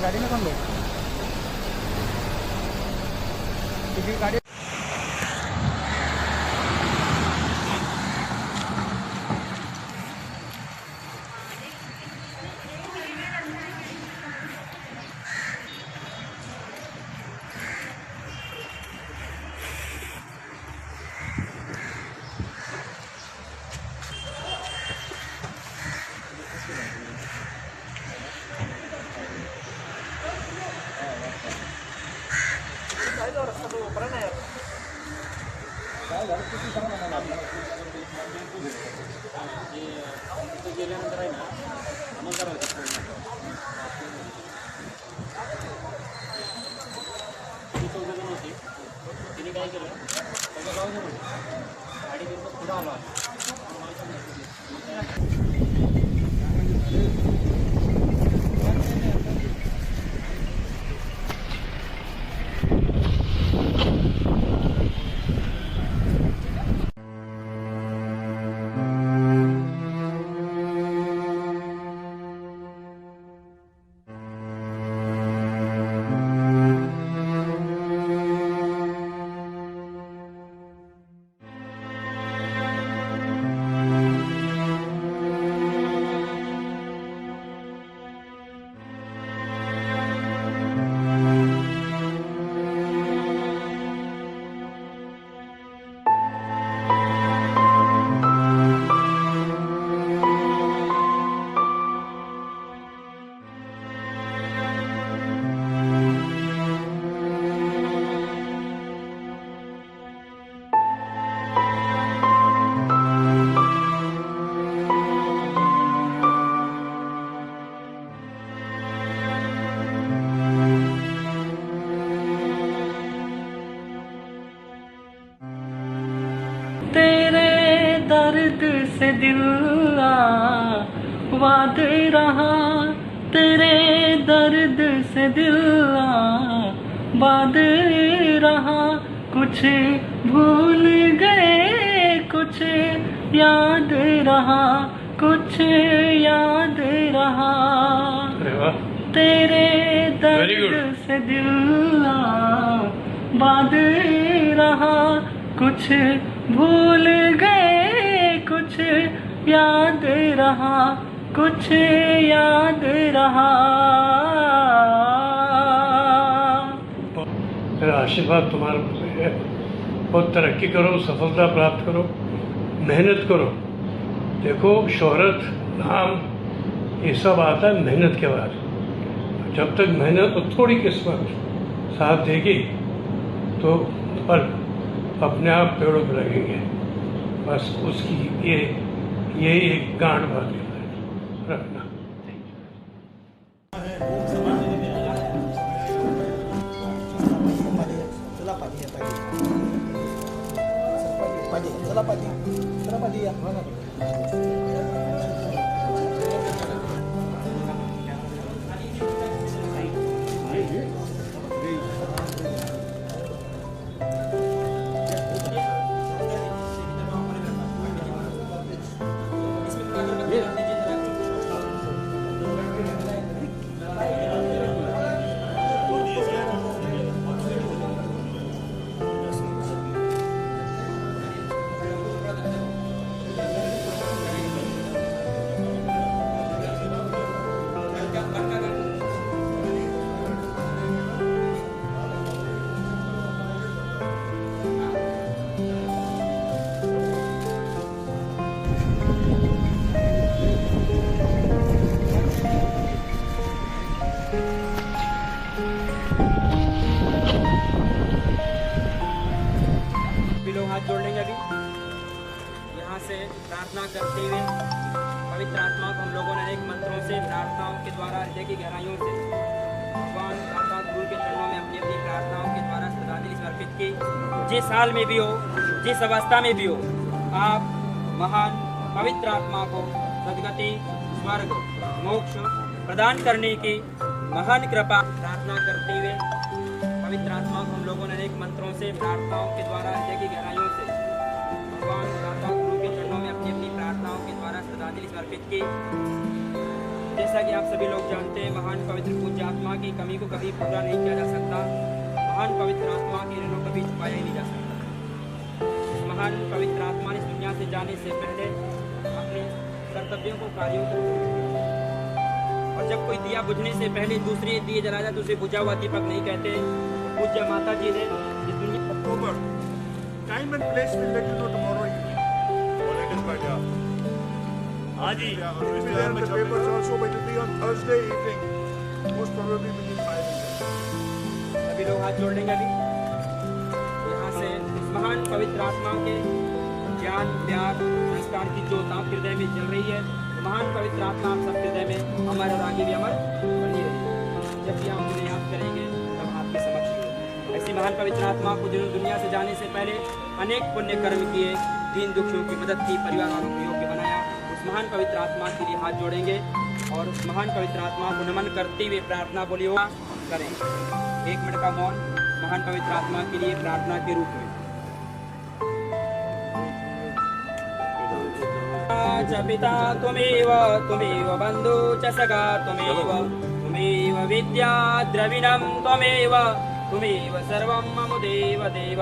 गाड़ी में कौन लोग गाड़ी तेरे दर्द से दिल आबाद रहा, तेरे दर्द से दिल आबाद रहा। कुछ भूल गए कुछ याद रहा, कुछ याद रहा। तेरे दर्द से दिल आबाद रहा, कुछ भूल गए कुछ याद रहा, कुछ याद रहा। मेरा आशीर्वाद तुम्हारे ऊपर है। बहुत तरक्की करो, सफलता प्राप्त करो, मेहनत करो। देखो शोहरत, नाम ये सब आता है मेहनत के बाद। जब तक मेहनत और थोड़ी किस्मत साथ देगी तो पर अपने आप पेड़ों पर लगेंगे। बस उसकी ये एक गांठ बात रखना। हाथ जोड़ लेंगे अभी यहाँ से प्रार्थना करते हुए पवित्र आत्मा को हम लोगों ने अनेक मंत्रों से प्रार्थनाओं के द्वारा हृदय की गहराइयों से भगवान अर्थात गुरु के चरणों में अपनी अपनी प्रार्थनाओं के द्वारा श्रद्धांजलि समर्पित की। जिस साल में भी हो, जिस अवस्था में भी हो, आप महान पवित्र आत्मा को सद्गति, स्वर्ग, मोक्ष प्रदान करने की महान कृपा प्रार्थना करते हुए पवित्र आत्मा को हम लोगों ने अनेक मंत्रों से प्रार्थनाओं के द्वारा हृदय की गहराइयों से भगवान दाता गुरु के चरणों में अपनी अपनी प्रार्थनाओं के द्वारा श्रद्धांजलि समर्पित की। जैसा कि आप सभी लोग जानते हैं, महान पवित्र पूज्य आत्मा की कमी को कभी पूरा नहीं किया जा सकता। महान पवित्र आत्मा के ऋणों कभी चुकाया ही नहीं जा सकता। इस महान पवित्र आत्मा ने इस दुनिया से जाने से पहले अपने कर्तव्यों को, कार्यों को, और जब कोई दिया बुझने से पहले दूसरे दिए जला जाए तो उसे बुझा हुआ दीपक नहीं कहते। पूज्य माता जी ने इस दुनिया October. Time and place will let you know tomorrow evening. हाँ जी, Yeah, it will be there in the papers also, but it will be on Thursday evening. Most probably between 5 and 6. सभी लोग हाथ जोड़ लेंगे अभी। यहाँ से इस महान पवित्र आत्मा के ज्ञान, प्यार, संस्कार की ज्योत आप हृदय में जल रही है। तो महान पवित्र आत्मा आप सब हृदय में हमारे और आगे भी अमर बनी रही। जब भी हम उन्हें याद करेंगे तब आपके समक्ष होगी। ऐसी महान पवित्र आत्मा को जिन्होंने दुनिया से जाने से पहले अनेक पुण्य कर्म किए, दीन दुखियों की मदद की, परिवार वालों को योग्य बनाया, उस महान पवित्र आत्मा के लिए हाथ जोड़ेंगे और उस महान पवित्र आत्मा को नमन करते हुए प्रार्थना बोलिए करेंगे। 1 मिनट का मौन महान पवित्र आत्मा के लिए प्रार्थना के रूप में। च पिता त्वमेव, त्वमेव बन्धु च सखा त्वमेव, त्वमेव विद्या द्रविणं त्वमेव, त्वमेव सर्वं मम देव देव।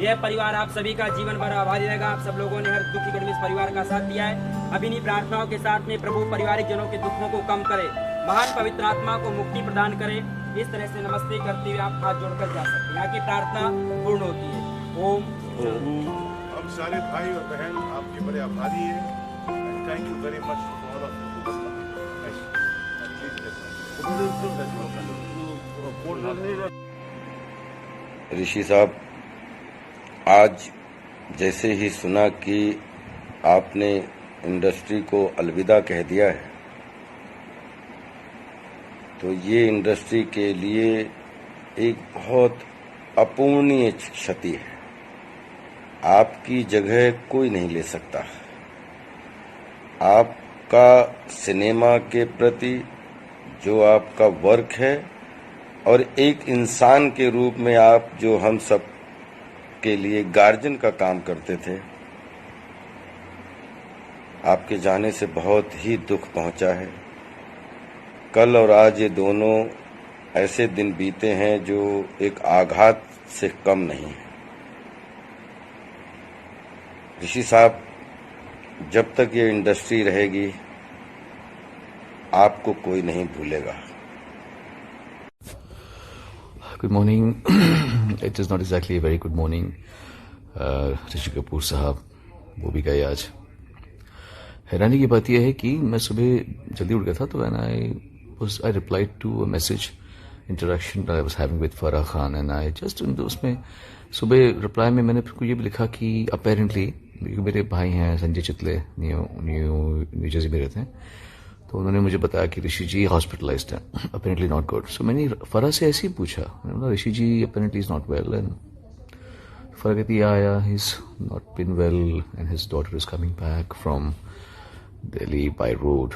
यह परिवार आप सभी का जीवन भर आभारी रहेगा। आप सब लोगों ने हर दुखी घड़ी में इस परिवार का साथ दिया है। अभी इन्हीं प्रार्थनाओं के साथ में प्रभु परिवारिक जनों के दुखों को कम करे, महान पवित्र आत्मा को मुक्ति प्रदान करे। इस तरह से नमस्ते करते हुए आप हाथ जोड़कर जा सकते हैं। यहाँ की प्रार्थना पूर्ण होती है। ओम। हम सारे भाई और बहन आपके बड़े आभारी हैं। Thank you very much for all of you. Rishi साहब, आज जैसे ही सुना कि आपने इंडस्ट्री को अलविदा कह दिया है, तो ये इंडस्ट्री के लिए एक बहुत अपूर्णीय क्षति है। आपकी जगह कोई नहीं ले सकता। आपका सिनेमा के प्रति जो आपका वर्क है और एक इंसान के रूप में आप जो हम सब के लिए गार्जियन का काम करते थे, आपके जाने से बहुत ही दुख पहुंचा है। कल और आज ये दोनों ऐसे दिन बीते हैं जो एक आघात से कम नहीं है। ऋषि साहब, जब तक ये इंडस्ट्री रहेगी आपको कोई नहीं भूलेगा। Good morning. It is not exactly a very good morning. Rishi Kapoor साहब वो भी गए आज। हैरानी की बात यह है कि मैं सुबह जल्दी उठ गया था, तो I replied to a message interaction that I was having with Farah Khan, and I just उसमें सुबह रिप्लाई में मैंने फिर ये भी लिखा कि अपेरेंटली मेरे भाई हैं संजय चितले, न्यू जर्सी में रहते हैं, तो उन्होंने मुझे बताया कि ऋषि जी हॉस्पिटलाइज्ड हैं, अपेरेंटली नॉट गुड। सो मैंने फरा से ऐसे ही पूछा, मैंने बोला Rishi ji apparently is not well, and Farah कहती आया he is not been well and his daughter is coming back from Delhi by road.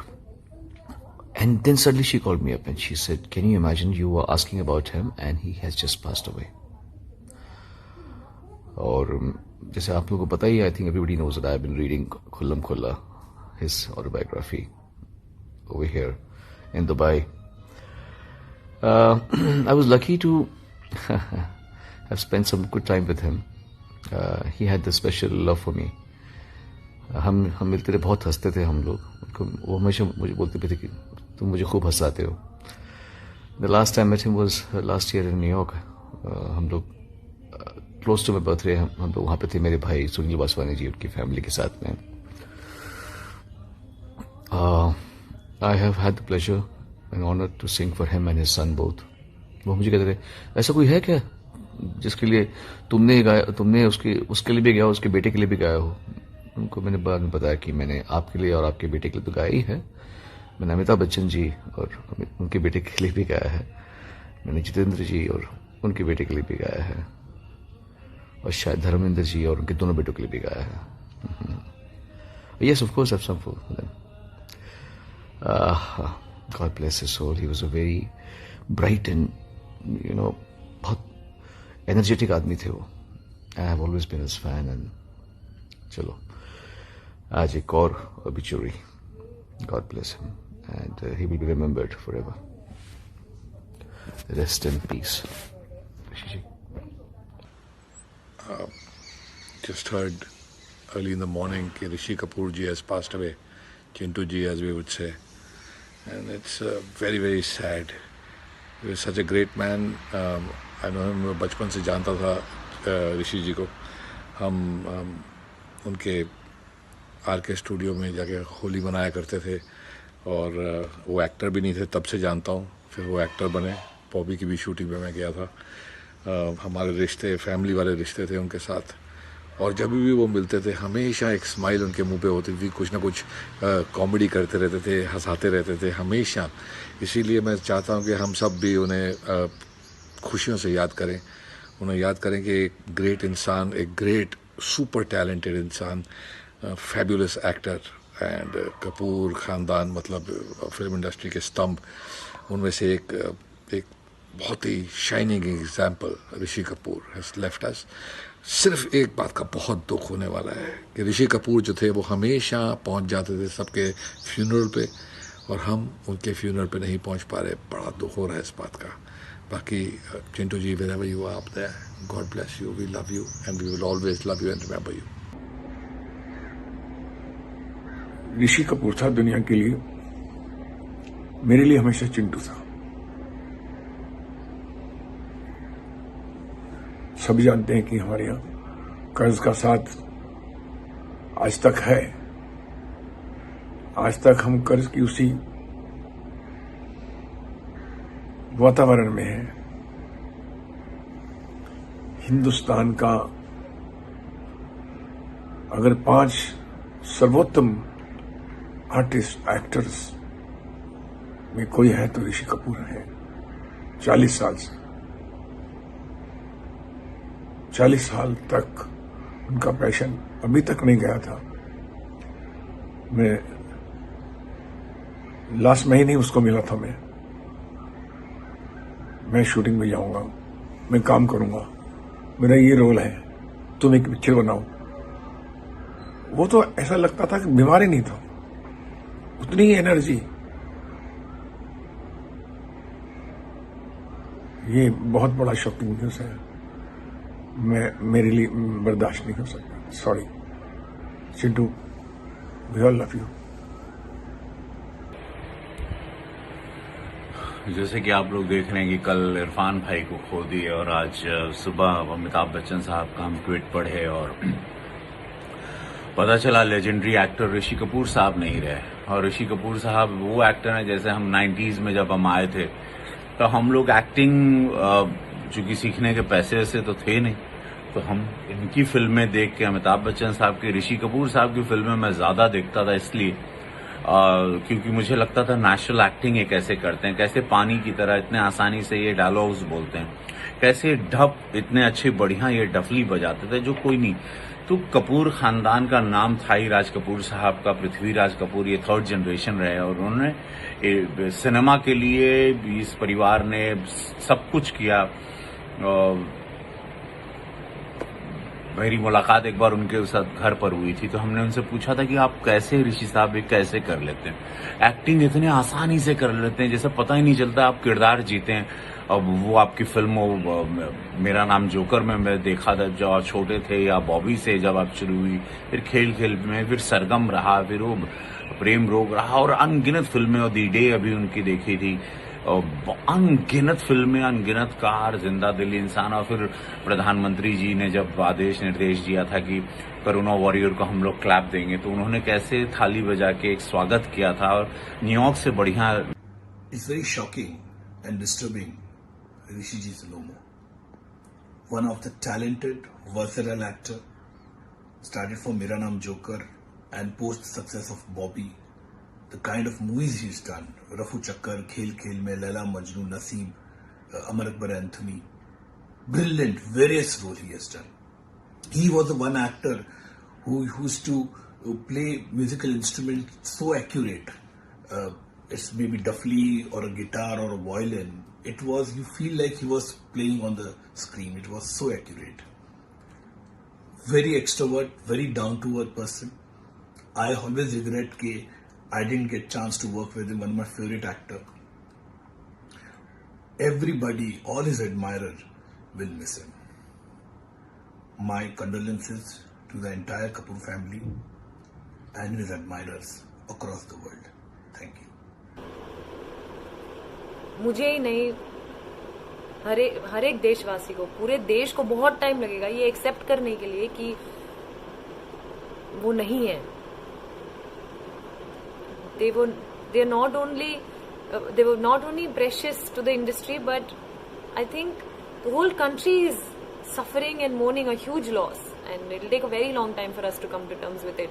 And then suddenly she called me up and she said, can you imagine you were asking about him and he has just passed away. और जैसे आप लोगों को पता ही, I think everybody knows that I have been reading Khullam Khulla his autobiography over here in Dubai. I was lucky to have spent some good time with him. He had this special love for me. हम मिलते थे, बहुत हंसते थे हम लोग। वो हमेशा मुझे बोलते थे कि तुम मुझे खूब हंसाते हो। The last time I met him was last year in New York. हम लोग close to my birthday हम लोग वहाँ पे थे, मेरे भाई सुनील वासवानी जी उनकी फैमिली के साथ में। I have had the pleasure and honor to sing for him and his son both. वो मुझे कहते थे, ऐसा कोई है क्या जिसके लिए तुमने गाया, तुमने उसके लिए भी गाया, उसके बेटे के लिए भी गाया हो? उनको मैंने बाद में बताया कि मैंने आपके लिए और आपके बेटे के लिए तो गाया ही है। मैंने अमिताभ बच्चन जी और उनके बेटे के लिए भी गाया है, मैंने जितेंद्र जी और उनके बेटे के लिए भी गाया है, और शायद धर्मेंद्र जी और उनके दोनों बेटों के लिए भी गाया है। Yes, of course, I've sung for them. God bless his soul. He was a very bright and, बहुत एनर्जेटिक आदमी थे वो. I have always been his fan. And चलो आज एक और obituary. God bless him and he will be remembered forever. Rest in peace. Rishi ji. Just heard early in the morning that Rishi Kapoor ji has passed away. Chintu ji, as we would say. And it's very, very sad. He was such a great man. I know him, बचपन से जानता था ऋषि जी को. हम उनके R K. Studio में जाके होली मनाया करते थे. और वो एक्टर भी नहीं थे, तब से जानता हूँ. फिर वो एक्टर बने. बॉबी की भी शूटिंग में मैं गया था. हमारे रिश्ते, फैमिली वाले रिश्ते थे उनके साथ. और जब भी वो मिलते थे हमेशा एक स्माइल उनके मुंह पे होती थी. कुछ ना कुछ कॉमेडी करते रहते थे, हंसाते रहते थे हमेशा. इसीलिए मैं चाहता हूँ कि हम सब भी उन्हें खुशियों से याद करें. उन्हें याद करें कि एक ग्रेट इंसान, एक ग्रेट सुपर टैलेंटेड इंसान, फैबुलस एक्टर. एंड कपूर ख़ानदान मतलब फिल्म इंडस्ट्री के स्तंभ, उनमें से एक बहुत ही shining example Rishi Kapoor has left us. सिर्फ एक बात का बहुत दुख होने वाला है कि ऋषि कपूर जो थे वो हमेशा पहुंच जाते थे सबके फ्यूनरल पे, और हम उनके फ्यूनरल पे नहीं पहुंच पा रहे. बड़ा दुख हो रहा है इस बात का. बाकी चिंटू जी, wherever you are up there, God bless you, we love you and we will always love you and remember you. Rishi Kapoor था दुनिया के लिए, मेरे लिए हमेशा चिंटू था. सभी जानते हैं कि हमारे यहाँ कर्ज का साथ आज तक है. आज तक हम कर्ज की उसी वातावरण में हैं. हिंदुस्तान का अगर 5 सर्वोत्तम आर्टिस्ट, एक्टर्स में कोई है तो ऋषि कपूर है. 40 साल से 40 साल तक उनका पैशन अभी तक नहीं गया था. मैं लास्ट महीने उसको मिला था. मैं शूटिंग में जाऊंगा, मैं काम करूंगा, मेरा ये रोल है, तुम एक पिक्चर बनाओ. वो तो ऐसा लगता था कि बीमार ही नहीं था, उतनी ही एनर्जी. ये बहुत बड़ा शॉकिंग न्यूज है. मेरे लिए बर्दाश्त नहीं हो सकता. Sorry Chintu, we all love you. जैसे कि आप लोग देख रहे हैं कि कल इरफान भाई को खो दिए और आज सुबह अमिताभ बच्चन साहब का हम ट्वीट पढ़े और पता चला लेजेंडरी एक्टर ऋषि कपूर साहब नहीं रहे. और ऋषि कपूर साहब वो एक्टर हैं, जैसे हम 90s में जब हम आए थे तो हम लोग एक्टिंग चूंकि सीखने के पैसे से तो थे नहीं, तो हम इनकी फिल्में देख के, अमिताभ बच्चन साहब की, ऋषि कपूर साहब की फिल्में मैं ज्यादा देखता था. इसलिए क्योंकि मुझे लगता था नेचुरल एक्टिंग ये कैसे करते हैं, कैसे पानी की तरह इतने आसानी से ये डायलॉग्स बोलते हैं, कैसे ढप इतने अच्छे बढ़िया ये डफली बजाते थे जो कोई नहीं. तो कपूर खानदान का नाम था ही राज कपूर साहब का. पृथ्वीराज कपूर ये 3rd जनरेशन रहे और उन्होंने सिनेमा के लिए इस परिवार ने सब कुछ किया. मेरी मुलाकात एक बार उनके साथ घर पर हुई थी तो हमने उनसे पूछा था कि आप कैसे ऋषि साहब ये कैसे कर लेते हैं, एक्टिंग इतने आसानी से कर लेते हैं जैसे पता ही नहीं चलता आप किरदार जीते हैं. अब वो आपकी फिल्म मेरा नाम जोकर में मैं देखा था जब आप छोटे थे, या बॉबी से जब आप शुरू हुई, फिर खेल खेल में, फिर सरगम रहा, फिर वो प्रेम रोग रहा और अनगिनत फिल्में. और दी डे अभी उनकी देखी थी, अनगिनत फिल्में, अनगिनत कार, जिंदा दिल इंसान. और फिर प्रधानमंत्री जी ने जब आदेश निर्देश दिया था कि कोरोना वॉरियर को हम लोग क्लैप देंगे, तो उन्होंने कैसे थाली बजा के एक स्वागत किया था. और न्यूयॉर्क से बढ़िया. It's very shocking and disturbing. Rishi ji is no more. One of the talented, versatile actor, started from Mera Naam Joker and post success of Bobby. The kind of movies he's done, Rafu Chakkar, Khel Khel Mein, Laila Majnu, Naseem, Amar Akbar Anthony, brilliant, various roles he has done. He was the one actor who used to play musical instruments so accurate. It's maybe duffly or a guitar or a violin, It was, you feel like he was playing on the screen. It was so accurate. Very extrovert, very down-to-earth person. I always regret that I didn't get chance to work with him, one of my favorite actor. Everybody, all his admirers will miss him. My condolences to the entire Kapoor family and his admirers across the world. Thank you. मुझे ही नहीं, हर एक देशवासी को, पूरे देश को बहुत time लगेगा ये एक्सेप्ट करने के लिए कि वो नहीं है. They were not only precious to the industry, but I think the whole country is suffering and mourning a huge loss, and it'll take a very long time for us to come to terms with it.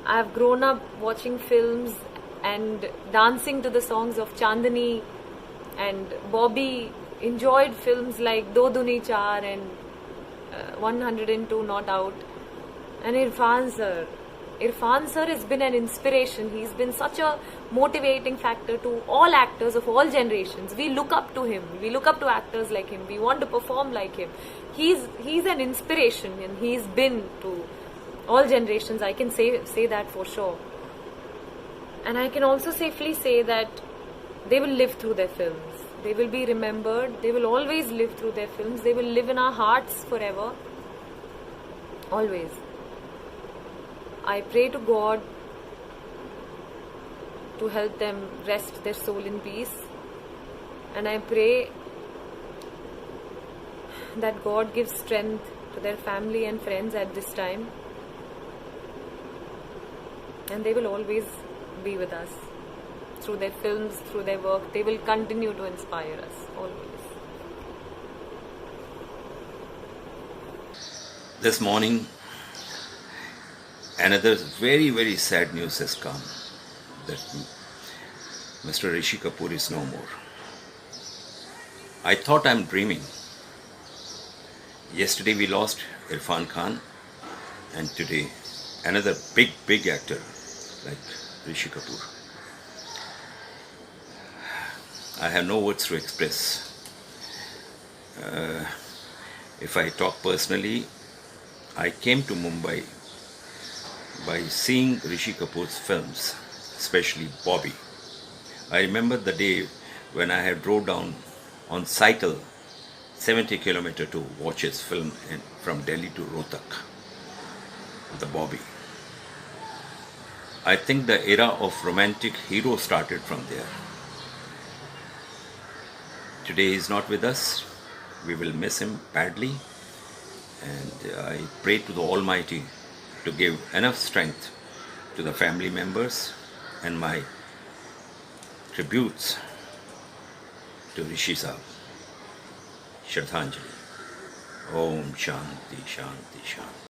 I've grown up watching films and dancing to the songs of Chandani, and Bobby enjoyed films like Do Duni Char and 102 Not Out. And Irfan sir has been an inspiration. He's been such a motivating factor to all actors of all generations. We look up to him. We look up to actors like him. We want to perform like him. He's an inspiration, and he's been to all generations. I can say that for sure. And I can also safely say that they will live through their films. They will be remembered. They will always live through their films. They will live in our hearts forever. Always. I pray to God to help them rest their soul in peace. And I pray that God gives strength to their family and friends at this time. And they will always be with us. Through their films, through their work, they will continue to inspire us, always. This morning, another very, very sad news has come that Mr. Rishi Kapoor is no more. I thought I'm dreaming. Yesterday we lost Irfan Khan, and today another big actor like Rishi Kapoor. I have no words to express. If I talk personally, I came to Mumbai by seeing Rishi Kapoor's films, especially Bobby. I remember the day when I had drove down on cycle 70 kilometers to watch his film from Delhi to Rohtak, the Bobby. I think the era of romantic hero started from there. Today he is not with us. We will miss him badly, and I pray to the Almighty to give enough strength to the family members, and my tributes to Rishi Sahab. Shraddhanjali. Om Shanti Shanti Shanti.